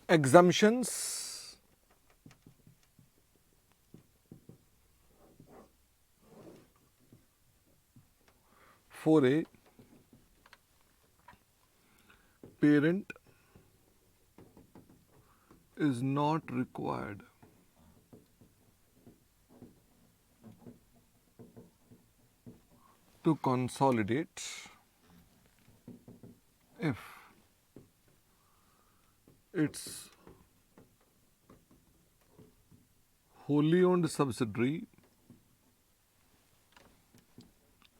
exemptions for a parent is not required to consolidate if its wholly owned subsidiary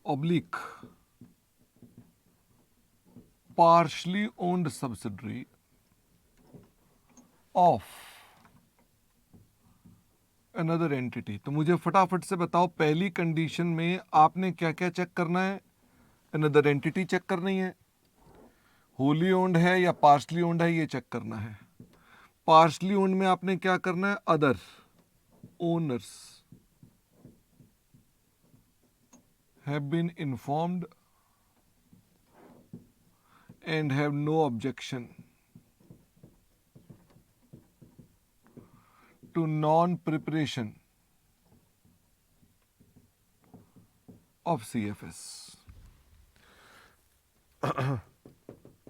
oblique partially owned subsidiary of another entity. तो मुझे फटाफट से बताओ, पहली condition में आपने क्या क्या चेक करना है? अनदर एंटिटी चेक करनी है, होली ओन्ड है या पार्शली ओन्ड है ये चेक करना है। पार्शली ओन्ड में आपने क्या करना है? Other owners have been informed and have no objection to non-preparation of CFS।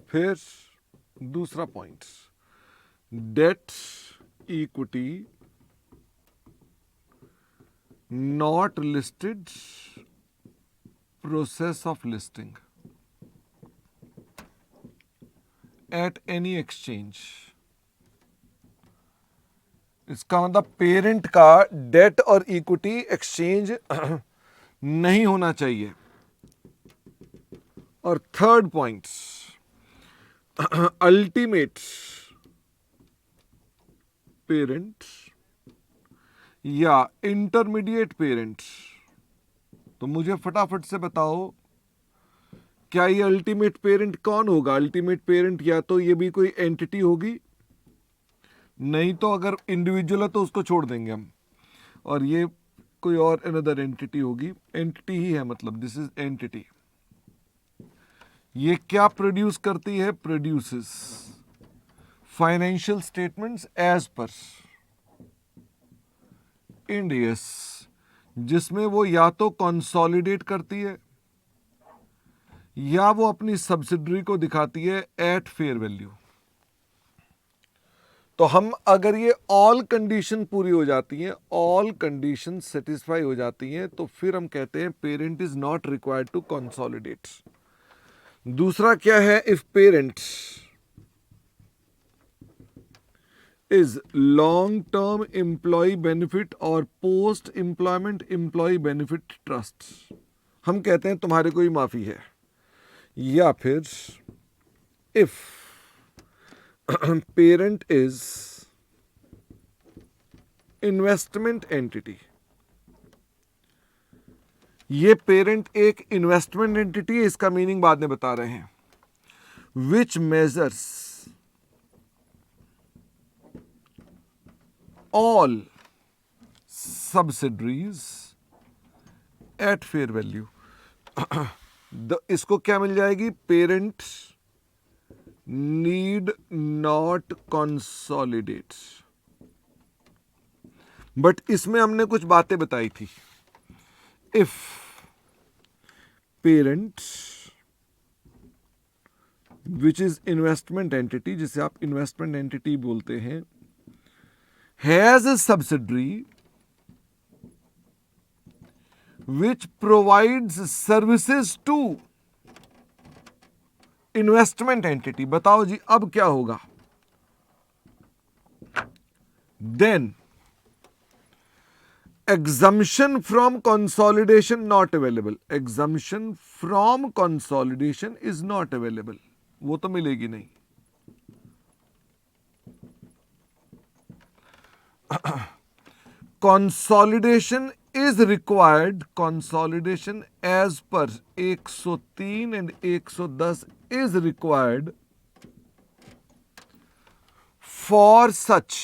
फिर दूसरा point, debt equity not listed process of listing at any exchange. इसका मतलब पेरेंट का डेट और इक्विटी एक्सचेंज नहीं होना चाहिए। और थर्ड पॉइंट, अल्टीमेट पेरेंट या इंटरमीडिएट पेरेंट। तो मुझे फटाफट से बताओ, क्या ये अल्टीमेट पेरेंट कौन होगा? अल्टीमेट पेरेंट या तो ये भी कोई एंटिटी होगी, नहीं तो अगर इंडिविजुअल है तो उसको छोड़ देंगे हम, और ये कोई और अनदर एंटिटी होगी। एंटिटी ही है, मतलब दिस इज एंटिटी। ये क्या प्रोड्यूस करती है? Produces financial statements as per Ind AS, जिसमें वो या तो कंसोलिडेट करती है या वो अपनी सब्सिडरी को दिखाती है एट फेयर वैल्यू। तो हम अगर ये ऑल कंडीशन पूरी हो जाती हैं, ऑल कंडीशन सेटिस्फाई हो जाती हैं, तो फिर हम कहते हैं parent is not required to consolidate. दूसरा क्या है? If parent is long term employee benefit और post employment employee benefit trust, हम कहते हैं तुम्हारे कोई माफी है। या फिर if parent is investment entity. ये पेरेंट एक इन्वेस्टमेंट एंटिटी है, इसका मीनिंग बाद में बता रहे हैं। Which measures all subsidiaries at fair value. इसको क्या मिल जाएगी? Parent need not consolidate। But इसमें हमने कुछ बातें बताई थी। If parent which is investment entity, जिसे आप इन्वेस्टमेंट एंटिटी बोलते हैं, has a subsidiary which provides services to investment entity. बताओ जी अब क्या होगा? Then exemption from consolidation not available. Exemption from consolidation is not available, वो तो मिलेगी नहीं। Consolidation is required, consolidation as per 103 and 110 is required for such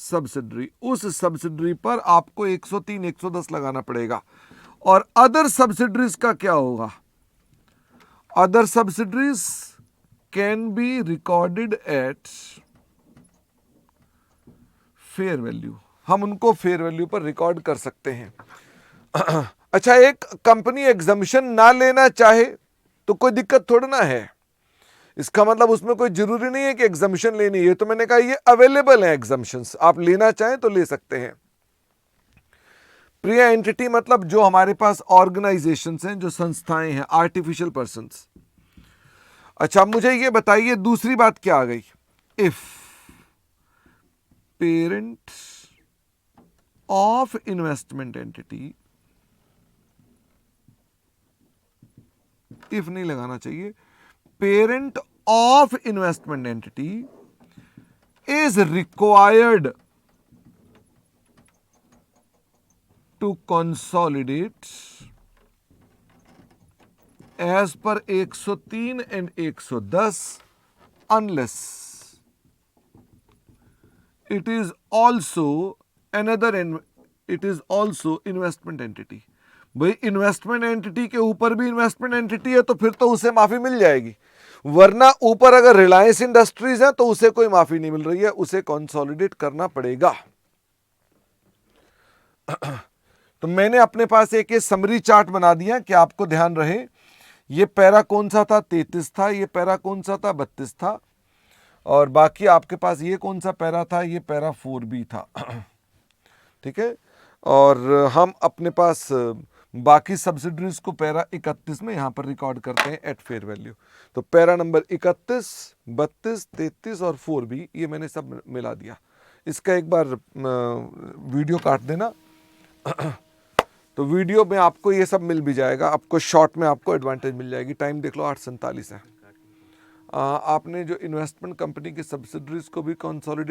subsidiary। उस सब्सिडरी पर आपको 103 110 लगाना पड़ेगा। और अदर सब्सिडरीज का क्या होगा? Other subsidiaries can be recorded at fair value, हम उनको फेयर वैल्यू पर रिकॉर्ड कर सकते हैं। अच्छा, एक कंपनी एग्जम्पशन ना लेना चाहे तो कोई दिक्कत थोड़ा ना है, इसका मतलब उसमें कोई जरूरी नहीं है कि एग्जम्पशन लेनी है। तो मैंने कहा ये अवेलेबल है एग्जम्पशंस, आप लेना चाहें तो ले सकते हैं। प्री एंटिटी मतलब जो हमारे पास ऑर्गेनाइजेशंस हैं, जो संस्थाएं हैं, आर्टिफिशियल पर्संस। अच्छा, मुझे ये बताइए दूसरी बात क्या आ गई? If parent of investment entity, if नहीं लगाना चाहिए, parent of investment entity is required to consolidate as per 103 and 110 unless it is also another, it is also investment entity. भाई इन्वेस्टमेंट एंटिटी के ऊपर भी इन्वेस्टमेंट एंटिटी है तो फिर तो उसे माफी मिल जाएगी, वरना ऊपर अगर रिलायंस इंडस्ट्रीज है तो उसे कोई माफी नहीं मिल रही है, उसे कंसोलिडेट करना पड़ेगा। तो मैंने अपने पास एक समरी चार्ट बना दिया कि आपको ध्यान रहे। ये पैरा कौन सा था? 33 था। ये पैरा कौन सा था? 32 था। और बाकी आपके पास ये कौन सा पैरा था? ये पैरा 4B था। ठीक है, और हम अपने पास बाकी सब्सिडरीज को पैरा 31 में यहां पर रिकॉर्ड करते हैं एट फेयर वैल्यू। तो पैरा नंबर 31, 32, 33 और 4B ये मैंने सब मिला दिया। इसका एक बार वीडियो काट देना तो वीडियो में आपको ये सब मिल भी जाएगा, आपको शॉर्ट में आपको एडवांटेज मिल जाएगी। टाइम देख लो 8:47 है। आपने जो इन्वेस्टमेंट कंपनी की सब्सिडरीज को भी कंसोलिडेट